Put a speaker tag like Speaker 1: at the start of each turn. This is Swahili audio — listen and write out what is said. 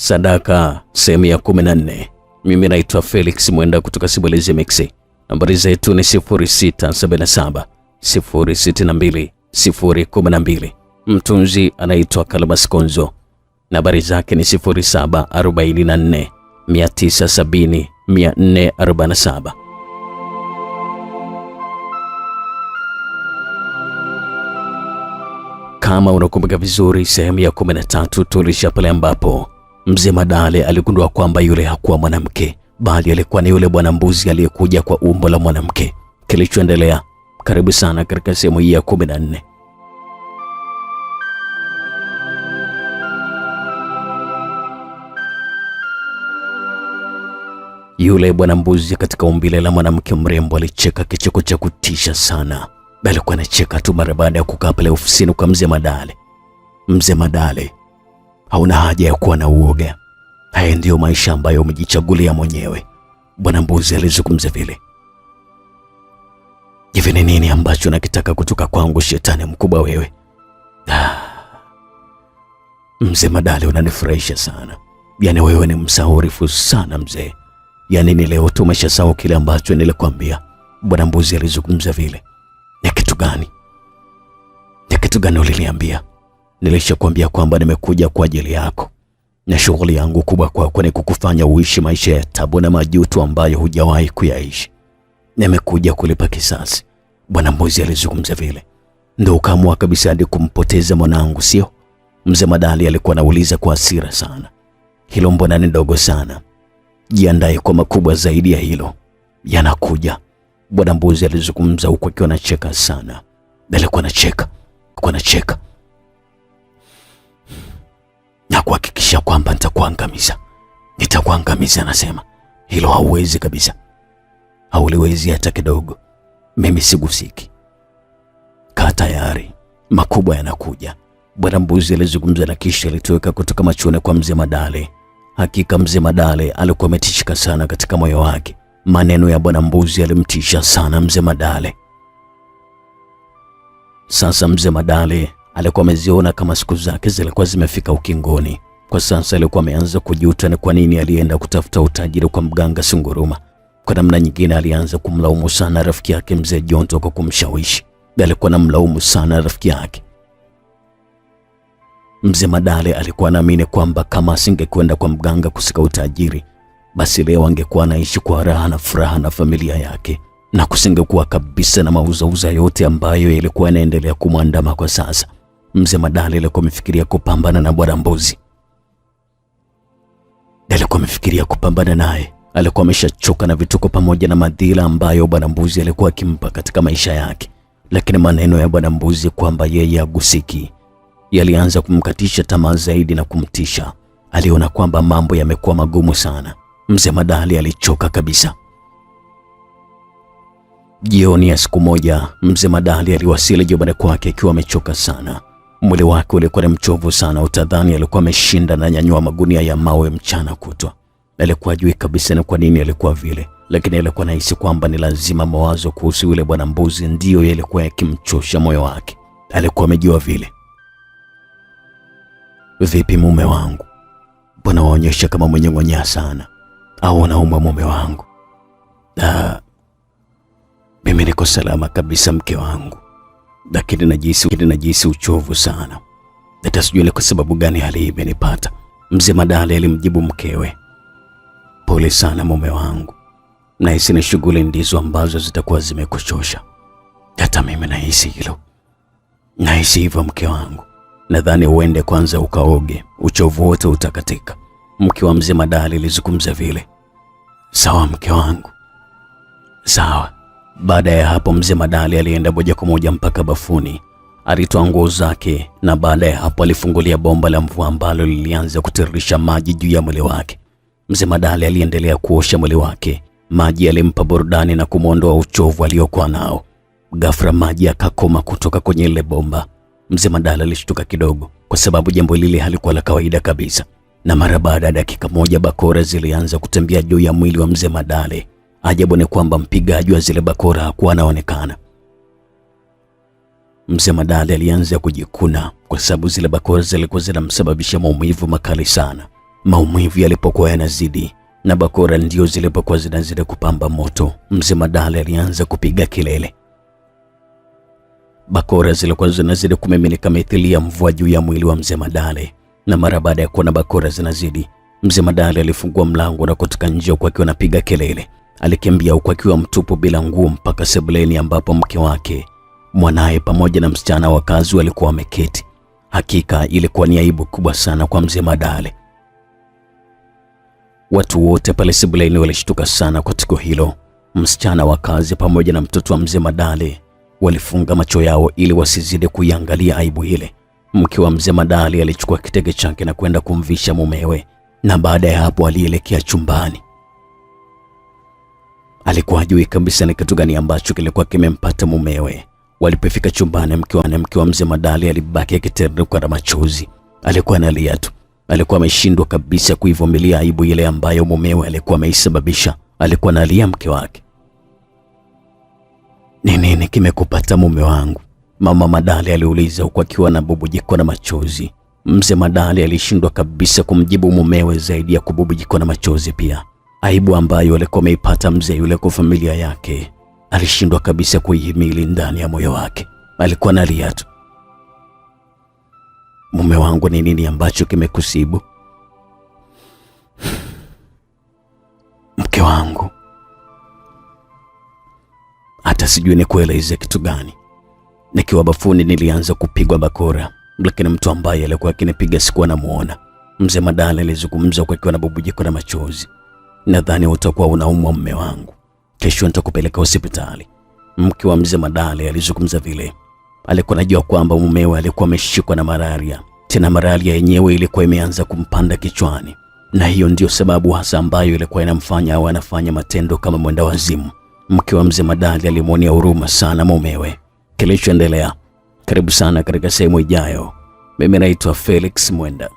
Speaker 1: Sadaka sehemu ya 14. Mimi naitwa Felix Mwenda kutoka Simulizi Mixi. Nambari zetu ni 0677 062 012. Mtunzi anaitwa Kalmas Konzo. Nambari zake ni 0744 970 447. Kama unakumbuka vizuri, sehemu ya 13 tulisha pale ambapo Mzee Madale aligundua kwamba yule hakuwa mwanamke bali alikuwa ni yule bwana mbuzi aliyekuja kwa umbo la mwanamke. Kilichoendelea, karibu sana katika sehemu hii ya 14. Yule bwana mbuzi katika umbile la mwanamke mrembo alicheka kicheko cha kutisha sana. Alikuwa anacheka tu mara baada ya kukaa pale ofisini kwa Mzee Madale. Mzee Madale, hauna haja ya kuwa na uoga. Haya ndiyo maisha ambayo umejichagulia mwenyewe. Bwana mbuzi alizungumza vile. Hivi ni nini ambacho nakitaka kutoka kwangu, shetani mkubwa wewe? Mzee Madale, unanifurahisha sana. Yaani wewe ni msahurifu sana mzee. Yaani ni leo tu umeshasahau kile ambacho nilikwambia. Bwana mbuzi alizungumza vile. Ni kitu gani? Ni kitu gani uliniambia? Nilishakwambia kwamba nimekuja kwa ajili yako. Na shughuli yangu kubwa kwako ni kukufanya uishi maisha ya tabu na majuto ambayo hujawahi kuyaishi. Nimekuja kulipa kisasi. Bwana mbuzi alizungumza vile. Ndio ukaamua kabisa hadi kumpoteza mwanangu, sio? Mzee Madale alikuwa anauliza kwa hasira sana. Hilo mbona ni ndogo sana? Jiandae kwa makubwa zaidi ya hilo. Yanakuja. Bwana mbuzi alizungumza huku akiwa anacheka sana. Alikuwa anacheka. Na kuhakikisha kwamba nitakuangamiza anasema. Hilo hauwezi kabisa. Hauliwezi hata kidogo. Mimi sigusiki. Kaa tayari. Makubwa yanakuja. Bwana mbuzi alizungumza na kisha alitoweka kutoka machoni kwa Mzee Madale. Hakika Mzee Madale alikuwa ametishika sana katika moyo wake. Maneno ya bwana mbuzi yalimtisha sana Mzee Madale. Sasa Mzee Madale alikuwa ameziona kama siku zake zilikuwa zimefika ukingoni. Kwa sasa alikuwa ameanza kujuta ni kwa nini alienda kutafuta utajiri kwa mganga Sunguruma. Kwa namna nyingine alianza kumlaumu sana rafiki yake Mzee Jonto kwa kumshawishi. Alikuwa anamlaumu sana rafiki yake. Mzee Madale alikuwa anaamini kwamba kama asingekwenda kwa mganga kusika utajiri, basi leo angekuwa anaishi kwa raha na furaha na familia yake, na kusingekuwa kabisa na mauzauza yote ambayo yalikuwa yanaendelea kumwandama kwa sasa. Mzee Madale alikuwa amefikiria kupambana na bwana mbuzi. Alikuwa amefikiria kupambana naye. Alikuwa ameshachoka na vituko pamoja na madhila ambayo bwana mbuzi alikuwa akimpa katika maisha yake. Lakini maneno ya bwana mbuzi kwamba yeye hagusiki yalianza kumkatisha tamaa zaidi na kumtisha. Aliona kwamba mambo yamekuwa magumu sana. Mzee Madale alichoka kabisa. Jioni ya siku moja, Mzee Madale aliwasili nyumbani kwake akiwa amechoka sana. Mwili wake ulikuwa ni mchovu sana, utadhani alikuwa ameshinda na nyanyua magunia ya mawe mchana kutwa. Alikuwa hajui kabisa ni kwa nini alikuwa vile, lakini alikuwa anahisi kwamba ni lazima mawazo kuhusu yule bwana mbuzi ndiyo yalikuwa yakimchosha moyo wake. Alikuwa amejua vile. Vipi mume wangu? Mbona waonyesha kama mwenye ngonya sana? Au unaumwa mume wangu? Mimi niko salama kabisa mke wangu. Lakini najisi uchovu sana. Hata sijui ni kwa sababu gani hali hii imenipata. Mzee Madale alimjibu mkewe. Pole sana mume wangu. Nahisi ni shughuli ndizo ambazo zitakuwa zimekuchosha. Hata mimi nahisi hilo. Nahisi hivyo mke wangu. Nadhani uende kwanza ukaoge, uchovu wote utakatika. Mke wa Mzee Madale alizungumza vile. Sawa mke wangu. Sawa. Baada ya hapo Mzee Madale alienda moja kwa moja mpaka bafuni. Alitoa nguo zake na baada ya hapo alifungulia bomba la mvua ambalo lilianza kutiririsha maji juu ya mwili wake. Mzee Madale aliendelea kuosha mwili wake. Maji yalimpa burudani na kumwondoa uchovu aliokuwa nao. Ghafla maji yakakoma kutoka kwenye ile bomba. Mzee Madale alishtuka kidogo kwa sababu jambo lile halikuwa la kawaida kabisa. Na mara baada ya dakika moja bakora zilianza kutembea juu ya mwili wa Mzee Madale. Ajabu ni kwamba mpigaji wa zile bakora hakuwa anaonekana. Mzee Madale alianza kujikuna kwa sababu zile bakora zilikuwa zinamsababisha maumivu makali sana. Maumivu yalipokuwa yanazidi na bakora ndio zilipokuwa zinazidi kupamba moto, Mzee Madale alianza kupiga kelele. Bakora zilikuwa zinazidi kumiminika mithili ya mvua juu ya mwili wa Mzee Madale, na mara baada ya kuona bakora zinazidi, Mzee Madale alifungua mlango na kutoka nje huku akiwa anapiga kelele. Alikimbia huku akiwa mtupu bila nguo mpaka sebuleni ambapo mke wake, mwanaye pamoja na msichana wa kazi walikuwa wameketi. Hakika ilikuwa ni aibu kubwa sana kwa Mzee Madale. Watu wote pale sebuleni walishtuka sana kwa tukio hilo. Msichana wa kazi pamoja na mtoto wa Mzee Madale walifunga macho yao ili wasizidi kuiangalia aibu ile. Mke wa Mzee Madale alichukua kitege chake na kwenda kumvisha mumewe, na baada ya hapo alielekea chumbani. Alikuwa hajui kabisa ni kitu gani ambacho kilikuwa kimempata mumewe. Walipofika chumbani, mke wa Mzee Madale alibaki akiteremka na machozi. Alikuwa analia tu. Alikuwa ameshindwa kabisa kuivumilia aibu ile ambayo mumewe alikuwa ameisababisha. Alikuwa analia mke wake. Ni nini kimekupata mume wangu? Mama Madale aliuliza huku akiwa na bubujiko na machozi. Mzee Madale alishindwa kabisa kumjibu mumewe zaidi ya kububujiko na machozi pia. Aibu ambayo alikuwa ameipata mzee yule kwa familia yake, alishindwa kabisa kuihimili ndani ya moyo wake. Alikuwa analia tu. Mume wangu, ni nini ambacho kimekusibu? Mke wangu, hata sijui ni kueleze kitu gani. Nikiwa bafuni nilianza kupigwa bakora, lakini mtu ambaye alikuwa akinipiga sikuwa namuona. Mzee Madale alizungumza kwa akiwa na bubujiko na machozi. Nadhani utakuwa unaumwa mume wangu, kesho nitakupeleka hospitali. Mke wa Mzee Madale alizungumza vile. Alikuwa anajua kwamba mumewe alikuwa ameshikwa na malaria, tena malaria yenyewe ilikuwa imeanza kumpanda kichwani, na hiyo ndio sababu hasa ambayo ilikuwa inamfanya awe anafanya matendo kama mwenda wazimu. Mke wa Mzee Madale alimwonea huruma sana mumewe. Kilichoendelea, karibu sana katika sehemu ijayo. Mimi naitwa Felix Mwenda.